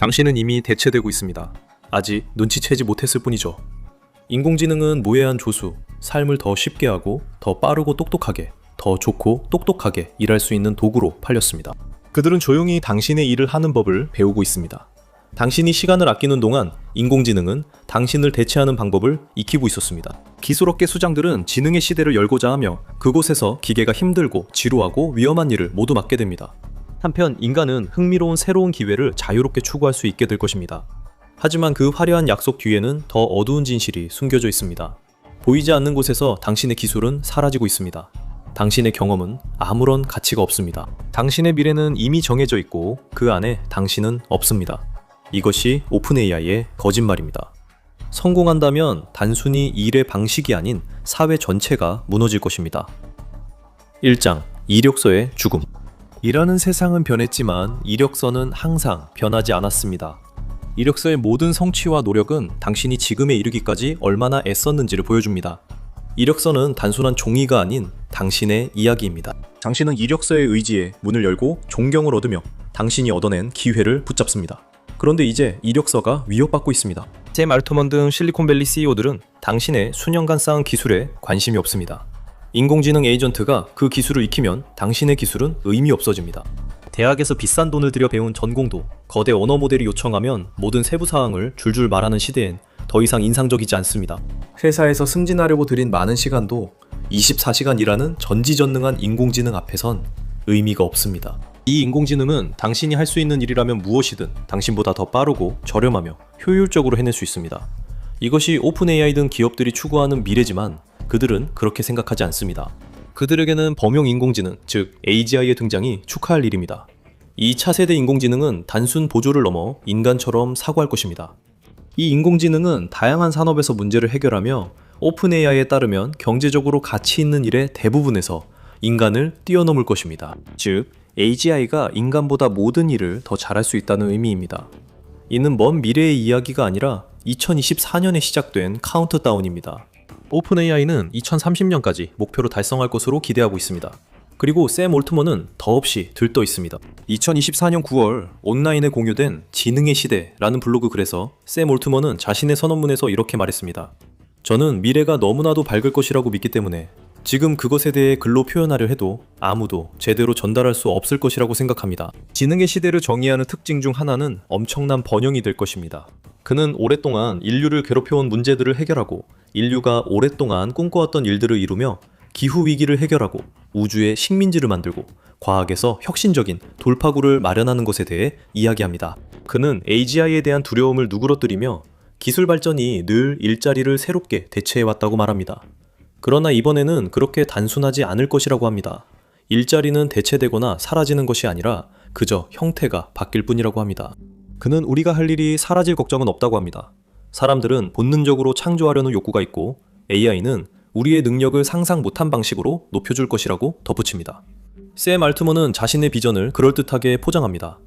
당신은 이미 대체되고 있습니다. 아직 눈치채지 못했을 뿐이죠. 인공지능은 무해한 조수, 삶을 더 쉽게 하고 더 빠르고 똑똑하게, 더 좋고 똑똑하게 일할 수 있는 도구로 팔렸습니다. 그들은 조용히 당신의 일을 하는 법을 배우고 있습니다. 당신이 시간을 아끼는 동안 인공지능은 당신을 대체하는 방법을 익히고 있었습니다. 기술업계 수장들은 지능의 시대를 열고자 하며 그곳에서 기계가 힘들고 지루하고 위험한 일을 모두 맡게 됩니다. 한편 인간은 흥미로운 새로운 기회를 자유롭게 추구할 수 있게 될 것입니다. 하지만 그 화려한 약속 뒤에는 더 어두운 진실이 숨겨져 있습니다. 보이지 않는 곳에서 당신의 기술은 사라지고 있습니다. 당신의 경험은 아무런 가치가 없습니다. 당신의 미래는 이미 정해져 있고 그 안에 당신은 없습니다. 이것이 오픈 AI의 거짓말입니다. 성공한다면 단순히 일의 방식이 아닌 사회 전체가 무너질 것입니다. 1장 이력서의 죽음. 일하는 세상은 변했지만 이력서는 항상 변하지 않았습니다. 이력서의 모든 성취와 노력은 당신이 지금에 이르기까지 얼마나 애썼는지를 보여줍니다. 이력서는 단순한 종이가 아닌 당신의 이야기입니다. 당신은 이력서의 의지에 문을 열고 존경을 얻으며 당신이 얻어낸 기회를 붙잡습니다. 그런데 이제 이력서가 위협받고 있습니다. 샘 알트먼 등 실리콘밸리 CEO들은 당신의 수년간 쌓은 기술에 관심이 없습니다. 인공지능 에이전트가 그 기술을 익히면 당신의 기술은 의미 없어집니다. 대학에서 비싼 돈을 들여 배운 전공도 거대 언어 모델이 요청하면 모든 세부 사항을 줄줄 말하는 시대엔 더 이상 인상적이지 않습니다. 회사에서 승진하려고 들인 많은 시간도 24시간 일하는 전지전능한 인공지능 앞에선 의미가 없습니다. 이 인공지능은 당신이 할 수 있는 일이라면 무엇이든 당신보다 더 빠르고 저렴하며 효율적으로 해낼 수 있습니다. 이것이 오픈 AI 등 기업들이 추구하는 미래지만 그들은 그렇게 생각하지 않습니다. 그들에게는 범용 인공지능, 즉 AGI의 등장이 축하할 일입니다. 이 차세대 인공지능은 단순 보조를 넘어 인간처럼 사고할 것입니다. 이 인공지능은 다양한 산업에서 문제를 해결하며 오픈 AI에 따르면 경제적으로 가치 있는 일의 대부분에서 인간을 뛰어넘을 것입니다. 즉, AGI가 인간보다 모든 일을 더 잘할 수 있다는 의미입니다. 이는 먼 미래의 이야기가 아니라 2024년에 시작된 카운트다운입니다. 오픈 AI는 2030년까지 목표로 달성할 것으로 기대하고 있습니다. 그리고 샘 올트먼은 더없이 들떠 있습니다. 2024년 9월 온라인에 공유된 지능의 시대라는 블로그 글에서 샘 올트먼은 자신의 선언문에서 이렇게 말했습니다. 저는 미래가 너무나도 밝을 것이라고 믿기 때문에 지금 그것에 대해 글로 표현하려 해도 아무도 제대로 전달할 수 없을 것이라고 생각합니다. 지능의 시대를 정의하는 특징 중 하나는 엄청난 번영이 될 것입니다. 그는 오랫동안 인류를 괴롭혀온 문제들을 해결하고 인류가 오랫동안 꿈꿔왔던 일들을 이루며 기후위기를 해결하고 우주의 식민지를 만들고 과학에서 혁신적인 돌파구를 마련하는 것에 대해 이야기합니다. 그는 AGI에 대한 두려움을 누그러뜨리며 기술 발전이 늘 일자리를 새롭게 대체해왔다고 말합니다. 그러나 이번에는 그렇게 단순하지 않을 것이라고 합니다. 일자리는 대체되거나 사라지는 것이 아니라 그저 형태가 바뀔 뿐이라고 합니다. 그는 우리가 할 일이 사라질 걱정은 없다고 합니다. 사람들은 본능적으로 창조하려는 욕구가 있고 AI는 우리의 능력을 상상 못한 방식으로 높여줄 것이라고 덧붙입니다. 샘 알트먼은 자신의 비전을 그럴듯하게 포장합니다.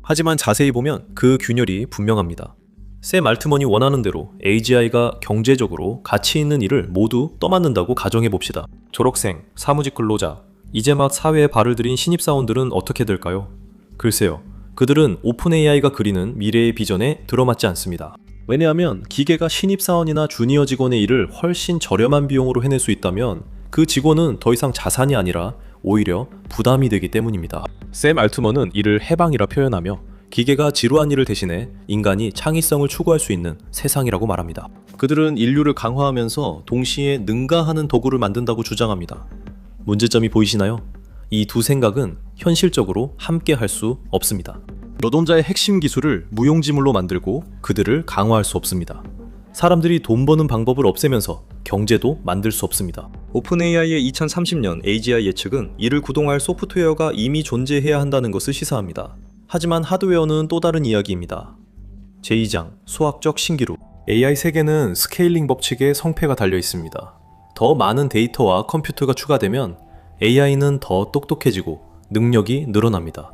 하지만 자세히 보면 그 균열이 분명합니다. 샘 알트먼이 원하는 대로 AGI가 경제적으로 가치 있는 일을 모두 떠맡는다고 가정해봅시다. 졸업생, 사무직 근로자, 이제 막 사회에 발을 들인 신입사원들은 어떻게 될까요? 글쎄요. 그들은 오픈 AI가 그리는 미래의 비전에 들어맞지 않습니다. 왜냐하면 기계가 신입사원이나 주니어 직원의 일을 훨씬 저렴한 비용으로 해낼 수 있다면 그 직원은 더 이상 자산이 아니라 오히려 부담이 되기 때문입니다. 샘 알트먼은 이를 해방이라 표현하며 기계가 지루한 일을 대신해 인간이 창의성을 추구할 수 있는 세상이라고 말합니다. 그들은 인류를 강화하면서 동시에 능가하는 도구를 만든다고 주장합니다. 문제점이 보이시나요? 이 두 생각은 현실적으로 함께 할 수 없습니다. 노동자의 핵심 기술을 무용지물로 만들고 그들을 강화할 수 없습니다. 사람들이 돈 버는 방법을 없애면서 경제도 만들 수 없습니다. 오픈 AI의 2030년 AGI 예측은 이를 구동할 소프트웨어가 이미 존재해야 한다는 것을 시사합니다. 하지만 하드웨어는 또 다른 이야기입니다. 제2장 수학적 신기루. AI 세계는 스케일링 법칙에 성패가 달려 있습니다. 더 많은 데이터와 컴퓨터가 추가되면 AI는 더 똑똑해지고 능력이 늘어납니다.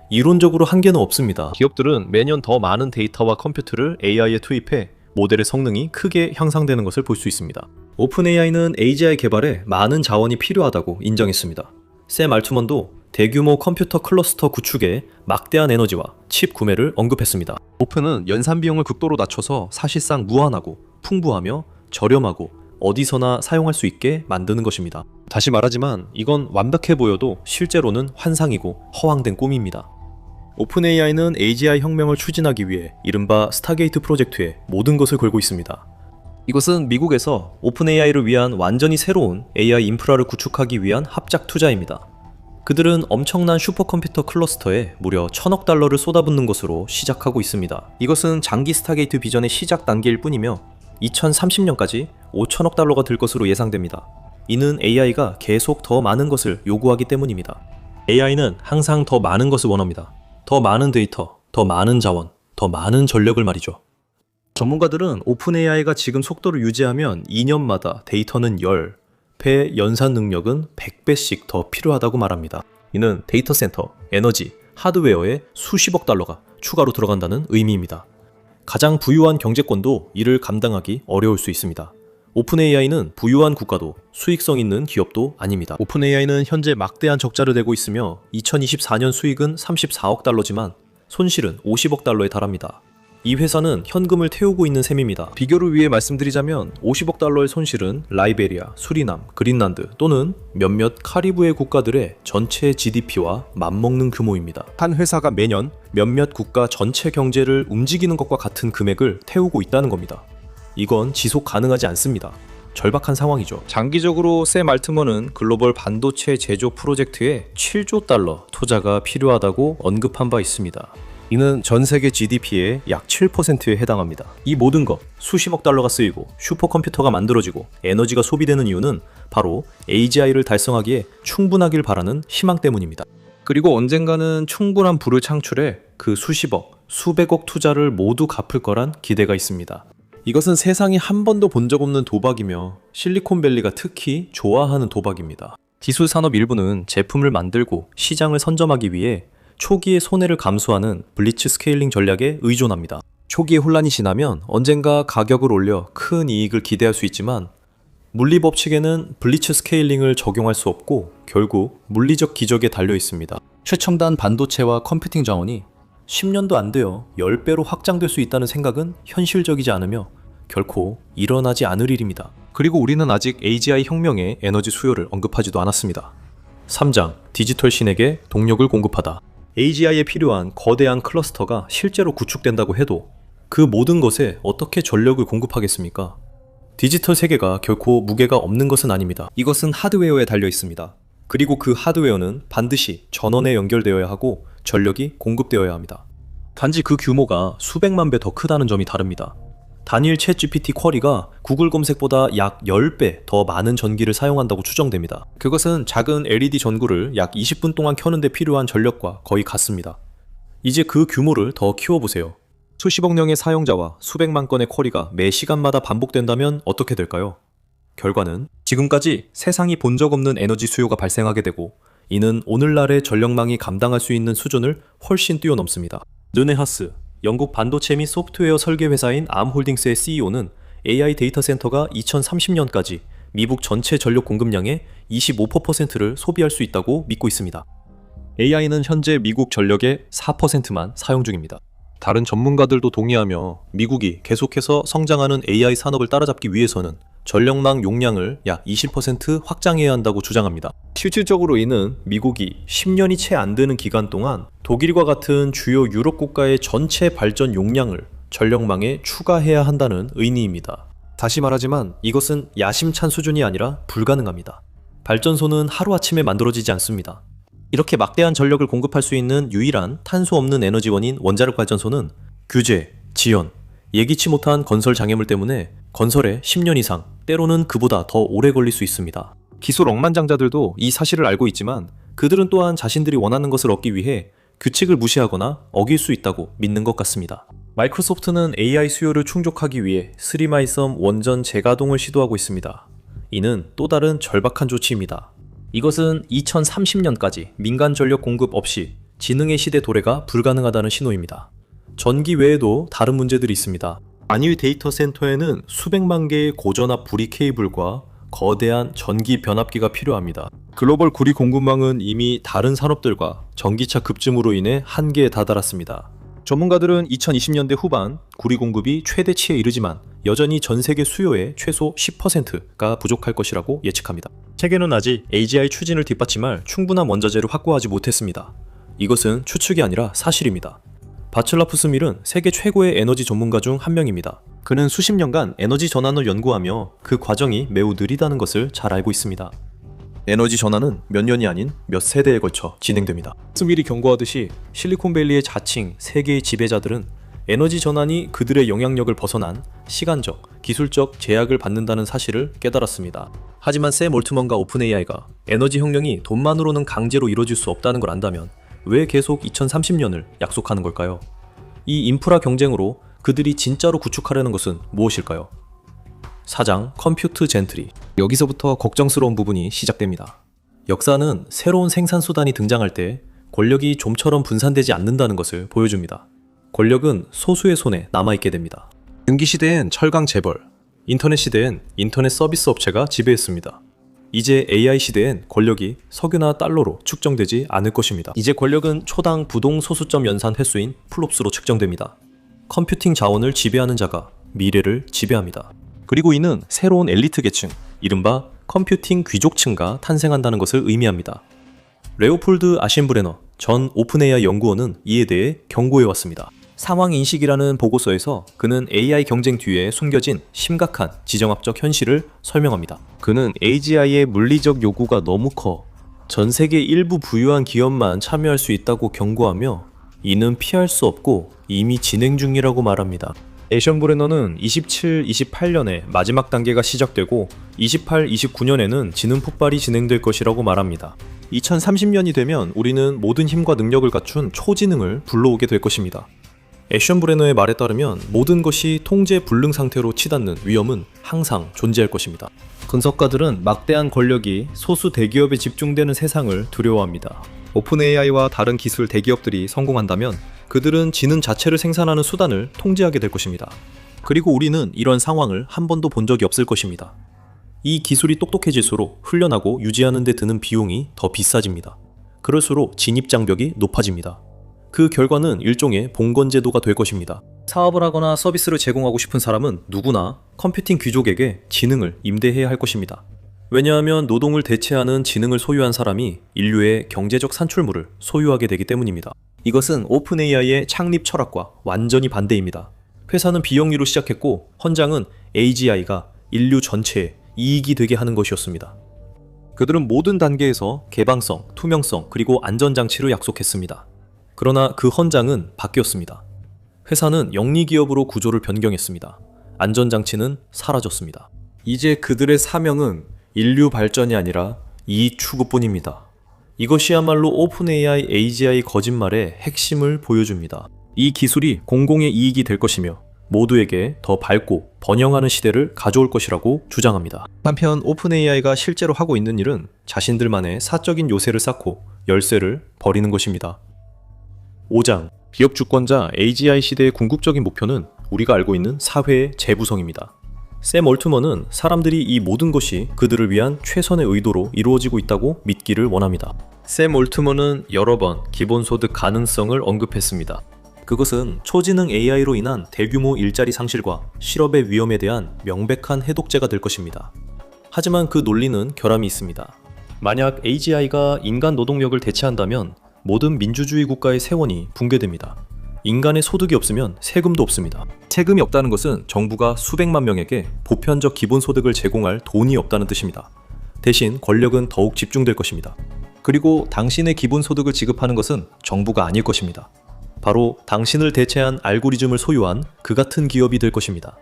이론적으로 한계는 없습니다. 기업들은 매년 더 많은 데이터와 컴퓨터를 AI에 투입해 모델의 성능이 크게 향상되는 것을 볼 수 있습니다. 오픈 AI는 AGI 개발에 많은 자원이 필요하다고 인정했습니다. 샘 알트먼도 대규모 컴퓨터 클러스터 구축에 막대한 에너지와 칩 구매를 언급했습니다. 오픈은 연산 비용을 극도로 낮춰서 사실상 무한하고 풍부하며 저렴하고 어디서나 사용할 수 있게 만드는 것입니다. 다시 말하지만 이건 완벽해 보여도 실제로는 환상이고 허황된 꿈입니다. 오픈 AI는 AGI 혁명을 추진하기 위해 이른바 스타게이트 프로젝트에 모든 것을 걸고 있습니다. 이것은 미국에서 오픈 AI를 위한 완전히 새로운 AI 인프라를 구축하기 위한 합작 투자입니다. 그들은 엄청난 슈퍼컴퓨터 클러스터에 무려 1,000억 달러를 쏟아붓는 것으로 시작하고 있습니다. 이것은 장기 스타게이트 비전의 시작 단계일 뿐이며 2030년까지 5,000억 달러가 들 것으로 예상됩니다. 이는 AI가 계속 더 많은 것을 요구하기 때문입니다. AI는 항상 더 많은 것을 원합니다. 더 많은 데이터, 더 많은 자원, 더 많은 전력을 말이죠. 전문가들은 오픈 AI가 지금 속도를 유지하면 2년마다 데이터는 10배, 연산 능력은 100배씩 더 필요하다고 말합니다. 이는 데이터 센터, 에너지, 하드웨어에 수십억 달러가 추가로 들어간다는 의미입니다. 가장 부유한 경제권도 이를 감당하기 어려울 수 있습니다. 오픈 AI는 부유한 국가도 수익성 있는 기업도 아닙니다. 오픈 AI는 현재 막대한 적자를 내고 있으며 2024년 수익은 34억 달러지만 손실은 50억 달러에 달합니다. 이 회사는 현금을 태우고 있는 셈입니다. 비교를 위해 말씀드리자면 50억 달러의 손실은 라이베리아, 수리남, 그린란드 또는 몇몇 카리브해 국가들의 전체 GDP와 맞먹는 규모입니다. 한 회사가 매년 몇몇 국가 전체 경제를 움직이는 것과 같은 금액을 태우고 있다는 겁니다. 이건 지속 가능하지 않습니다. 절박한 상황이죠. 장기적으로 샘 알트먼은 글로벌 반도체 제조 프로젝트에 7조 달러 투자가 필요하다고 언급한 바 있습니다. 이는 전 세계 GDP의 약 7%에 해당합니다. 이 모든 것, 수십억 달러가 쓰이고 슈퍼컴퓨터가 만들어지고 에너지가 소비되는 이유는 바로 AGI를 달성하기에 충분하길 바라는 희망 때문입니다. 그리고 언젠가는 충분한 부를 창출해 그 수십억, 수백억 투자를 모두 갚을 거란 기대가 있습니다. 이것은 세상이 한 번도 본 적 없는 도박이며 실리콘밸리가 특히 좋아하는 도박입니다. 기술 산업 일부는 제품을 만들고 시장을 선점하기 위해 초기의 손해를 감수하는 블리츠 스케일링 전략에 의존합니다. 초기의 혼란이 지나면 언젠가 가격을 올려 큰 이익을 기대할 수 있지만 물리 법칙에는 블리츠 스케일링을 적용할 수 없고 결국 물리적 기적에 달려 있습니다. 최첨단 반도체와 컴퓨팅 자원이 10년도 안 되어 10배로 확장될 수 있다는 생각은 현실적이지 않으며 결코 일어나지 않을 일입니다. 그리고 우리는 아직 AGI 혁명의 에너지 수요를 언급하지도 않았습니다. 3장, 디지털 신에게 동력을 공급하다. AGI에 필요한 거대한 클러스터가 실제로 구축된다고 해도 그 모든 것에 어떻게 전력을 공급하겠습니까? 디지털 세계가 결코 무게가 없는 것은 아닙니다. 이것은 하드웨어에 달려 있습니다. 그리고 그 하드웨어는 반드시 전원에 연결되어야 하고 전력이 공급되어야 합니다. 단지 그 규모가 수백만 배 더 크다는 점이 다릅니다. 단일 챗GPT 쿼리가 구글 검색보다 약 10배 더 많은 전기를 사용한다고 추정됩니다. 그것은 작은 LED 전구를 약 20분 동안 켜는데 필요한 전력과 거의 같습니다. 이제 그 규모를 더 키워보세요. 수십억 명의 사용자와 수백만 건의 쿼리가 매 시간마다 반복된다면 어떻게 될까요? 결과는 지금까지 세상이 본 적 없는 에너지 수요가 발생하게 되고 이는 오늘날의 전력망이 감당할 수 있는 수준을 훨씬 뛰어넘습니다. 르네 하스, 영국 반도체 및 소프트웨어 설계 회사인 암홀딩스의 CEO는 AI 데이터 센터가 2030년까지 미국 전체 전력 공급량의 25%를 소비할 수 있다고 믿고 있습니다. AI는 현재 미국 전력의 4%만 사용 중입니다. 다른 전문가들도 동의하며 미국이 계속해서 성장하는 AI 산업을 따라잡기 위해서는 전력망 용량을 약 20% 확장해야 한다고 주장합니다. 실질적으로 이는 미국이 10년이 채 안 되는 기간 동안 독일과 같은 주요 유럽 국가의 전체 발전 용량을 전력망에 추가해야 한다는 의미입니다. 다시 말하지만 이것은 야심찬 수준이 아니라 불가능합니다. 발전소는 하루아침에 만들어지지 않습니다. 이렇게 막대한 전력을 공급할 수 있는 유일한 탄소 없는 에너지원인 원자력 발전소는 규제, 지연, 예기치 못한 건설 장애물 때문에 건설에 10년 이상, 때로는 그보다 더 오래 걸릴 수 있습니다. 기술 억만장자들도 이 사실을 알고 있지만 그들은 또한 자신들이 원하는 것을 얻기 위해 규칙을 무시하거나 어길 수 있다고 믿는 것 같습니다. 마이크로소프트는 AI 수요를 충족하기 위해 스리마이섬 원전 재가동을 시도하고 있습니다. 이는 또 다른 절박한 조치입니다. 이것은 2030년까지 민간 전력 공급 없이 지능의 시대 도래가 불가능하다는 신호입니다. 전기 외에도 다른 문제들이 있습니다. 단일 데이터 센터에는 수백만 개의 고전압 불이 케이블과 거대한 전기 변압기가 필요합니다. 글로벌 구리 공급망은 이미 다른 산업들과 전기차 급증으로 인해 한계에 다다랐습니다. 전문가들은 2020년대 후반 구리 공급이 최대치에 이르지만 여전히 전 세계 수요의 최소 10%가 부족할 것이라고 예측합니다. 세계는 아직 AGI 추진을 뒷받침할 충분한 원자재를 확보하지 못했습니다. 이것은 추측이 아니라 사실입니다. 바츠라프 스밀은 세계 최고의 에너지 전문가 중 한 명입니다. 그는 수십 년간 에너지 전환을 연구하며 그 과정이 매우 느리다는 것을 잘 알고 있습니다. 에너지 전환은 몇 년이 아닌 몇 세대에 걸쳐 진행됩니다. 스밀이 경고하듯이 실리콘밸리의 자칭 세계의 지배자들은 에너지 전환이 그들의 영향력을 벗어난 시간적, 기술적 제약을 받는다는 사실을 깨달았습니다. 하지만 샘 올트먼과 오픈AI가 에너지 혁명이 돈만으로는 강제로 이루어질 수 없다는 걸 안다면 왜 계속 2030년을 약속하는 걸까요? 이 인프라 경쟁으로 그들이 진짜로 구축하려는 것은 무엇일까요? 4장 컴퓨트 젠트리. 여기서부터 걱정스러운 부분이 시작됩니다. 역사는 새로운 생산수단이 등장할 때 권력이 좀처럼 분산되지 않는다는 것을 보여줍니다. 권력은 소수의 손에 남아있게 됩니다. 전기 시대엔 철강 재벌, 인터넷 시대엔 인터넷 서비스 업체가 지배했습니다. 이제 AI 시대엔 권력이 석유나 달러로 측정되지 않을 것입니다. 이제 권력은 초당 부동 소수점 연산 횟수인 플롭스로 측정됩니다. 컴퓨팅 자원을 지배하는 자가 미래를 지배합니다. 그리고 이는 새로운 엘리트 계층, 이른바 컴퓨팅 귀족층가 탄생한다는 것을 의미합니다. 레오폴드 아신브레너 전 오픈AI 연구원은 이에 대해 경고해왔습니다. 상황인식이라는 보고서에서 그는 AI 경쟁 뒤에 숨겨진 심각한 지정학적 현실을 설명합니다. 그는 AGI의 물리적 요구가 너무 커 전 세계 일부 부유한 기업만 참여할 수 있다고 경고하며 이는 피할 수 없고 이미 진행 중이라고 말합니다. 애션브레너는 27, 28년에 마지막 단계가 시작되고 28, 29년에는 지능 폭발이 진행될 것이라고 말합니다. 2030년이 되면 우리는 모든 힘과 능력을 갖춘 초지능을 불러오게 될 것입니다. 애션브레너의 말에 따르면 모든 것이 통제 불능 상태로 치닫는 위험은 항상 존재할 것입니다. 분석가들은 막대한 권력이 소수 대기업에 집중되는 세상을 두려워합니다. 오픈AI와 다른 기술 대기업들이 성공한다면 그들은 지능 자체를 생산하는 수단을 통제하게 될 것입니다. 그리고 우리는 이런 상황을 한 번도 본 적이 없을 것입니다. 이 기술이 똑똑해질수록 훈련하고 유지하는 데 드는 비용이 더 비싸집니다. 그럴수록 진입장벽이 높아집니다. 그 결과는 일종의 봉건제도가 될 것입니다. 사업을 하거나 서비스를 제공하고 싶은 사람은 누구나 컴퓨팅 귀족에게 지능을 임대해야 할 것입니다. 왜냐하면 노동을 대체하는 지능을 소유한 사람이 인류의 경제적 산출물을 소유하게 되기 때문입니다. 이것은 오픈AI의 창립 철학과 완전히 반대입니다. 회사는 비영리로 시작했고 헌장은 AGI가 인류 전체에 이익이 되게 하는 것이었습니다. 그들은 모든 단계에서 개방성, 투명성, 그리고 안전장치를 약속했습니다. 그러나 그 헌장은 바뀌었습니다. 회사는 영리기업으로 구조를 변경했습니다. 안전장치는 사라졌습니다. 이제 그들의 사명은 인류 발전이 아니라 이익 추구뿐입니다. 이것이야말로 오픈AI AGI 거짓말의 핵심을 보여줍니다. 이 기술이 공공의 이익이 될 것이며 모두에게 더 밝고 번영하는 시대를 가져올 것이라고 주장합니다. 한편 오픈AI가 실제로 하고 있는 일은 자신들만의 사적인 요새를 쌓고 열쇠를 버리는 것입니다. 5장 기업 주권자 AGI 시대의 궁극적인 목표는 우리가 알고 있는 사회의 재구성입니다. 샘 올트먼은 사람들이 이 모든 것이 그들을 위한 최선의 의도로 이루어지고 있다고 믿기를 원합니다. 샘 올트먼은 여러 번 기본소득 가능성을 언급했습니다. 그것은 초지능 AI로 인한 대규모 일자리 상실과 실업의 위험에 대한 명백한 해독제가 될 것입니다. 하지만 그 논리는 결함이 있습니다. 만약 AGI가 인간 노동력을 대체한다면 모든 민주주의 국가의 세원이 붕괴됩니다. 인간의 소득이 없으면 세금도 없습니다. 세금이 없다는 것은 정부가 수백만 명에게 보편적 기본소득을 제공할 돈이 없다는 뜻입니다. 대신 권력은 더욱 집중될 것입니다. 그리고 당신의 기본소득을 지급하는 것은 정부가 아닐 것입니다. 바로 당신을 대체한 알고리즘을 소유한 그 같은 기업이 될 것입니다.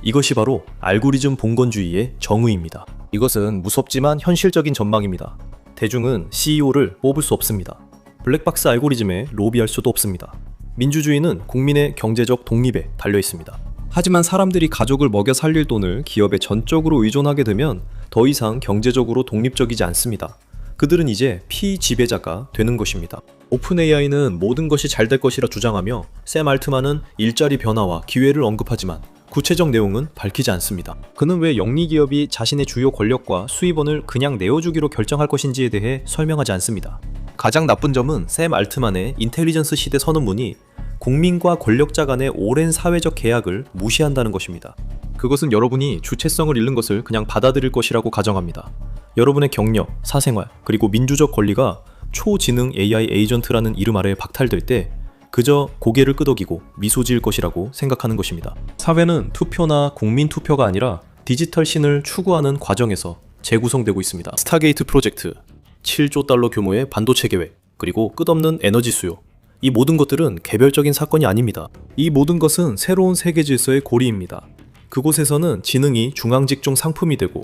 이것이 바로 알고리즘 봉건주의의 정의입니다. 이것은 무섭지만 현실적인 전망입니다. 대중은 CEO를 뽑을 수 없습니다. 블랙박스 알고리즘에 로비할 수도 없습니다. 민주주의는 국민의 경제적 독립에 달려 있습니다. 하지만 사람들이 가족을 먹여 살릴 돈을 기업에 전적으로 의존하게 되면 더 이상 경제적으로 독립적이지 않습니다. 그들은 이제 피지배자가 되는 것입니다. 오픈AI는 모든 것이 잘 될 것이라 주장하며 샘 알트만은 일자리 변화와 기회를 언급하지만 구체적 내용은 밝히지 않습니다. 그는 왜 영리기업이 자신의 주요 권력과 수입원을 그냥 내어주기로 결정할 것인지에 대해 설명하지 않습니다. 가장 나쁜 점은 샘 알트만의 인텔리전스 시대 선언문이 국민과 권력자 간의 오랜 사회적 계약을 무시한다는 것입니다. 그것은 여러분이 주체성을 잃는 것을 그냥 받아들일 것이라고 가정합니다. 여러분의 경력, 사생활, 그리고 민주적 권리가 초지능 AI 에이전트라는 이름 아래 박탈될 때 그저 고개를 끄덕이고 미소 지을 것이라고 생각하는 것입니다. 사회는 투표나 국민 투표가 아니라 디지털 신을 추구하는 과정에서 재구성되고 있습니다. 스타게이트 프로젝트, 7조 달러 규모의 반도체 계획, 그리고 끝없는 에너지 수요. 이 모든 것들은 개별적인 사건이 아닙니다. 이 모든 것은 새로운 세계 질서의 고리입니다. 그곳에서는 지능이 중앙직종 상품이 되고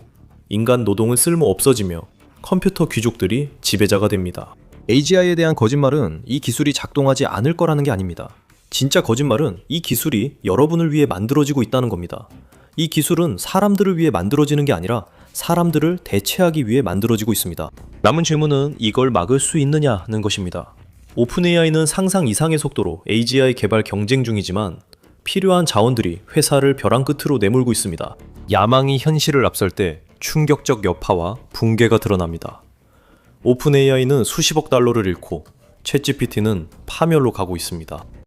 인간 노동을 쓸모 없어지며 컴퓨터 귀족들이 지배자가 됩니다. AGI에 대한 거짓말은 이 기술이 작동하지 않을 거라는 게 아닙니다. 진짜 거짓말은 이 기술이 여러분을 위해 만들어지고 있다는 겁니다. 이 기술은 사람들을 위해 만들어지는 게 아니라 사람들을 대체하기 위해 만들어지고 있습니다. 남은 질문은 이걸 막을 수 있느냐는 것입니다. 오픈 AI는 상상 이상의 속도로 AGI 개발 경쟁 중이지만 필요한 자원들이 회사를 벼랑 끝으로 내몰고 있습니다. 야망이 현실을 앞설 때 충격적 여파와 붕괴가 드러납니다. 오픈 AI는 수십억 달러를 잃고 챗GPT는 파멸로 가고 있습니다.